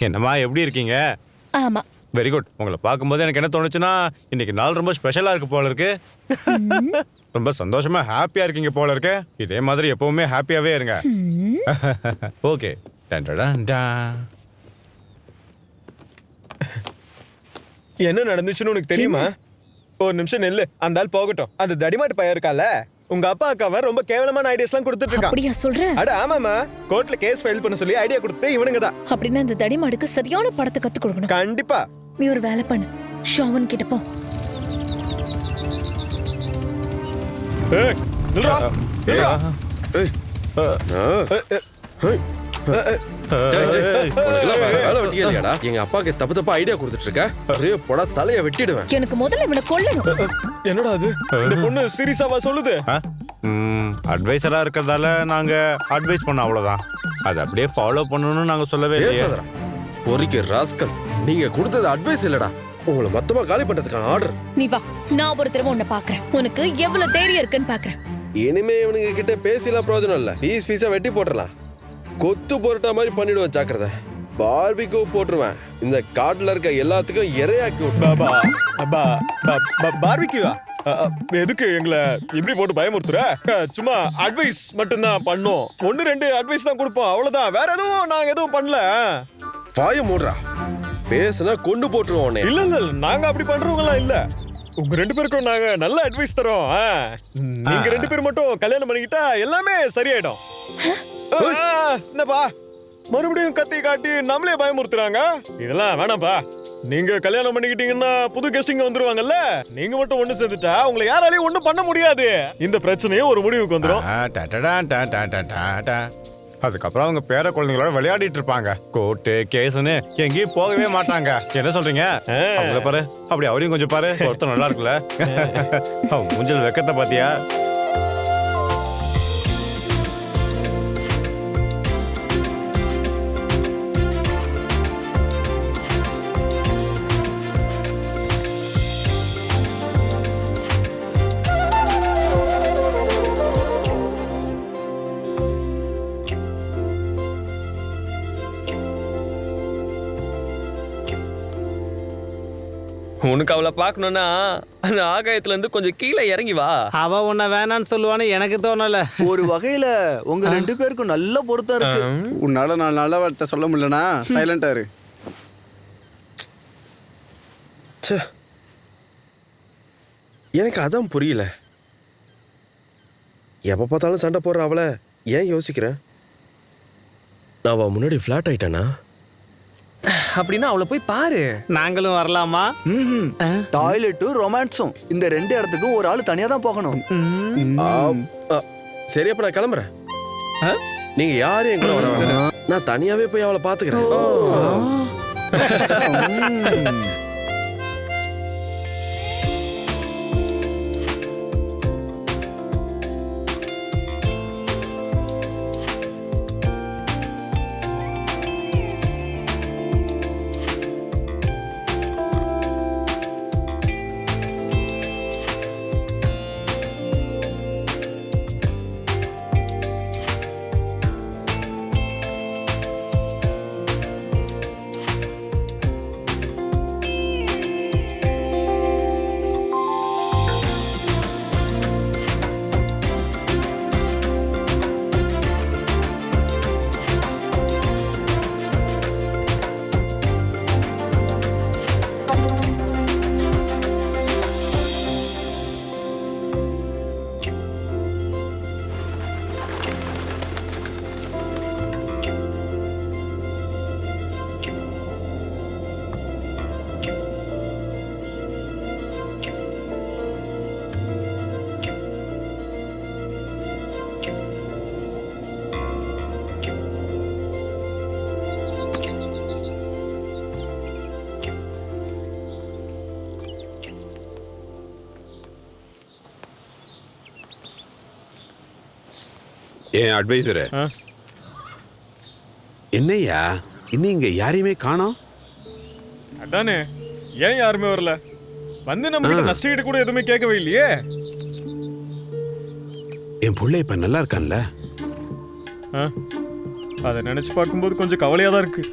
என்னம்மா எப்படி இருக்கீங்க? ஆமா. Very good. உங்களை பார்க்கும்போது எனக்கு என்ன தோணுச்சுன்னா இன்னைக்கு நாள் ரொம்ப ஸ்பெஷலா இருக்கு போல இருக்கு. ரொம்ப சந்தோஷமா ஹாப்பியா இருக்கீங்க போல இருக்கு. இதே மாதிரி எப்பவுமே ஹாப்பியாவே இருங்க. ஓகே. என்ன நடந்துச்சுன்னு உனக்கு தெரியுமா? ஒரு நிமிஷம் நெல்லு. அந்த ஆள் போகட்டும். அந்த தடிமாட்டு பையன் இருக்கால, உங்க அப்பா அக்காவை ரொம்ப கேவலமான ஐடியாஸ்லாம் கொடுத்துட்டு இருக்கான். அப்படியா சொல்ற? அட ஆமாமா, கோர்ட்ல கேஸ் ஃபைல் பண்ண சொல்லி ஐடியா கொடுத்து இவனுங்க தான். அப்படின்னா இந்த தடிமாடுக்கு சரியான படத்தை கத்து கொடுக்கணும். கண்டிப்பா. நீ ஒரு வேலை பண்ணு, ஷாவன் கிட்ட போ. ஏய் நில்றா. நில்றா. எங்க அப்பாக்கு தப்பு ஐடியா கொடுத்துட்டு இருக்க. தலைய வெட்டிடுவேன். எனக்கு முதல்ல இவனை கொல்லணும். என்னடா அது? இந்த பொண்ணு சீரியஸாவா சொல்லுது? அட்வைசரா இருக்கிறதால நாங்க அட்வைஸ் பண்ண அவ்வளவுதான். அது அப்படியே ஃபாலோ பண்ணணும்னு நாங்க சொல்லவே இல்லையே. பொறிக்க ராஸ்கல், நீங்க கொடுத்தது அட்வைஸ் இல்லடா, உங்களை மொத்தமா காலி பண்றதுக்கான ஆர்டர். நீ வா, நான் ஒரு தடவை உன்னை பாக்குறேன். உனக்கு எவ்வளவு தைரியம் இருக்குன்னு பாக்குறேன். இனிமே இவனுங்க கிட்ட பேசிலாம் பிரயோஜனம் இல்ல. பீஸா வெட்டி போட்டுடலாம். கொத்து போரட்டா மாதிரி பண்ணிடுவேன். ஜாக்கிரதை. பார்பிக்யூ போட்டுருவேன். இந்த காட்டுல இருக்க எல்லாத்துக்கும் இரையாக்கி விட்டு. பார்பிக்யூவா? எதுக்கு எங்களை இப்படி போட்டு பயமுறுத்துற? சும்மா அட்வைஸ் மட்டும்தான் பண்ணோம். 1-2 அட்வைஸ் தான் கொடுப்போம், அவ்வளவுதான். வேற எதுவும் நாங்க எதுவும் பண்ணல. வாய மூடுறா. பேசுனா கொண்டு போட்டுருவோம். இல்ல இல்ல, நாங்க அப்படி பண்றவங்கலாம் இல்ல. உங்க 2 பேருக்கும் நாங்க நல்ல அட்வைஸ் தரோம். நீங்க 2 பேர் மட்டும் கல்யாணம் பண்ணிக்கிட்டா எல்லாமே சரியாயிடும். என்னப்பா மறுபடியும் கத்தி காட்டி நம்மளே பயமுறுத்துறாங்க? இதெல்லாம் வேணாம்ப்பா. நீங்க கல்யாணம் பண்ணிக்கிட்டீங்கன்னா புது கெஸ்டிங்க வந்துருவாங்கல்ல. நீங்க மட்டும் ஒண்ணு சேர்ந்துட்டா உங்களை யாராலையும் ஒண்ணும் பண்ண முடியாது. இந்த பிரச்சனையும் ஒரு முடிவுக்கு வந்துரும். அதுக்கப்புறம் அவங்க பேர குழந்தைங்களோட விளையாடிட்டு இருப்பாங்க. கோர்ட்டு கேஸ்ன்னு எங்கேயும் போகவே மாட்டாங்க. என்ன சொல்றீங்க? அவங்கள பாரு, அப்படி அவரையும் கொஞ்சம் பாரு. ஒருத்தர் நல்லா இருக்குல்ல? மூஞ்சல் வெக்கத்தை பாத்தியா? உனக்கு அவளை பார்க்கணும்னா அந்த ஆகாயத்துல இருந்து கொஞ்சம் கீழே இறங்கி வா. அவ உன்னை வேணான்னு சொல்லுவான்னு எனக்கு தோணல. ஒரு வகையில உங்க 2 பேருக்கும் நல்ல பொருத்தம் இருக்கு. உன்னால நான் நல்ல வார்த்தை சொல்ல முடியலனா சைலண்டா இரு. எனக்கு அதான் புரியல. எப்ப பார்த்தாலும் சண்டை போடுற அவளை ஏன் யோசிக்கிறேன்? அவ முன்னாடி ஃபிளாட் ஆயிட்டானா? அப்படின்னா அவளை போய் பாரு. நாங்களும் வரலாமா? டாய்லெட்டும் ரொமான்ஸும் இந்த 2 இடத்துக்கும் ஒரு ஆள் தனியா தான் போகணும். சரி, அப்ப நான் கிளம்புறேன். நீங்க யாரும் என் கூட வர வேணாம். நான் தனியாவே போய் அவளை பாத்துக்கிறேன். ஏன் அட்வைசரு, என்னையா இன்னும் இங்க யாரையுமே காணோம்? அதானே, ஏன் யாருமே வரல? வந்து நம்ம கிட்ட நஷ்டஈடு கூட எதுவுமே கேட்கவே இல்லையே. என் புள்ள இப்ப நல்லா இருக்கான்ல? அதை நினைச்சு பார்க்கும்போது கொஞ்சம் கவலையா தான் இருக்கு.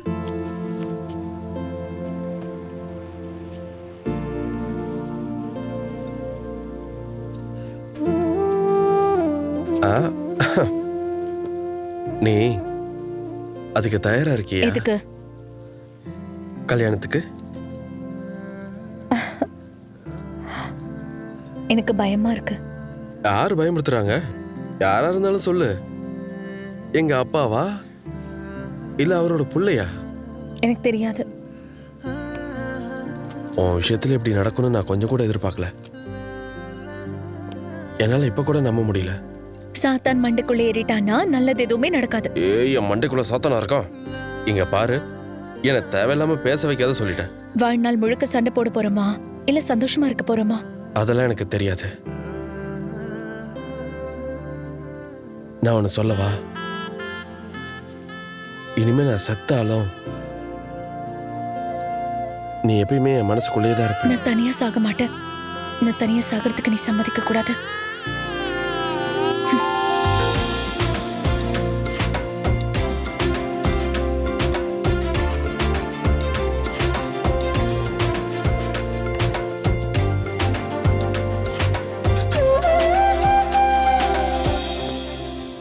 ஆ, நீ அதுக்கு தயாரா இருக்கியா? எதுக்கு? கல்யாணத்துக்கு? எனக்கு பயமா இருக்கு. யாரு பயமுறுத்துறாங்க? யாரா இருந்தாலும் சொல்லு. எங்க அப்பாவா இல்ல அவரோட புள்ளையா? எனக்கு தெரியாது. உன் விஷயத்துல இப்படி நடக்கணும்னு நான் கொஞ்சம் கூட எதிர்பார்க்கல. என்னால இப்ப கூட நம்ப முடியல. சாத்தான் மண்டைக்குள்ள ஏறிட்டான்னா நல்லது எதுவுமே நடக்காது. ஏய், என் மண்டைக்குள்ள சாத்தானா இருக்கான். இங்க பாரு, என்ன தேவையில்லாம பேச வைக்காத சொல்லிட்டேன். வாழ்நாள் முழுக்க சண்டை போட போறோமா இல்ல சந்தோஷமா இருக்க போறோமா? அதெல்லாம் எனக்கு தெரியாது. நான் ஒன்னு சொல்லவா? இனிமே நான் செத்தாலும் நீ எப்பயுமே என் மனசுக்குள்ளேயே தான் இருப்ப. நான் தனியா சாக மாட்டேன். நான் தனியா சாகிறதுக்கு நீ சம்மதிக்க கூடாது.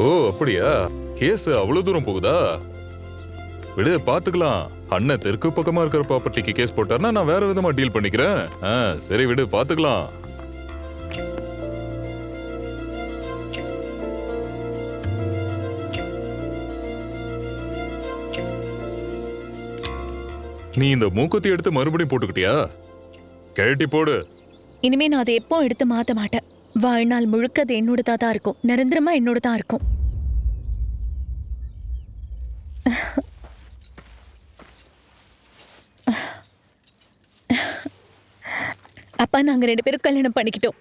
ஓ அப்படியா? கேஸ் அவ்வளவு தூரம் போகுதா? விடு, பாத்துக்கலாம். அண்ணன் தெற்கு பக்கமா இருக்கிற ப்ராப்பர்ட்டிக்கு கேஸ் போட்டார்னா நான் வேற விதமா டீல் பண்ணிக்கிறேன். சரி விடு, பாத்துக்கலாம். நீ இந்த மூக்குத்தி எடுத்து மறுபடியும் போட்டுக்கிட்டியா? கழட்டி போடு. இனிமே நான் அதை எப்போ எடுத்து மாத்த மாட்டேன். வாழ்நாள் முழுக்க அது என்னோடதா தான் இருக்கும். நிரந்தரமா என்னோட தான் இருக்கும். அப்பா, நாங்க 2 பேரும் கல்யாணம் பண்ணிக்கிட்டோம்.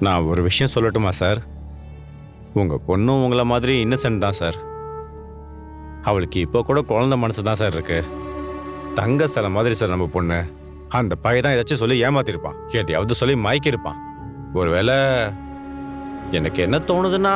நான் ஒரு விஷயம் சொல்லட்டுமா சார்? உங்க பொண்ணும் உங்களை மாதிரி இன்னசென்ட் தான் சார். அவளுக்கு இப்போ கூட குழந்தை மனசு தான் சார் இருக்கு. தங்க சில மாதிரி சார் நம்ம பொண்ணு. அந்த பையன் தான் ஏதாச்சும் சொல்லி ஏமாத்திருப்பான், எதையாவது சொல்லி மயக்கிருப்பான். ஒருவேளை எனக்கு என்ன தோணுதுன்னா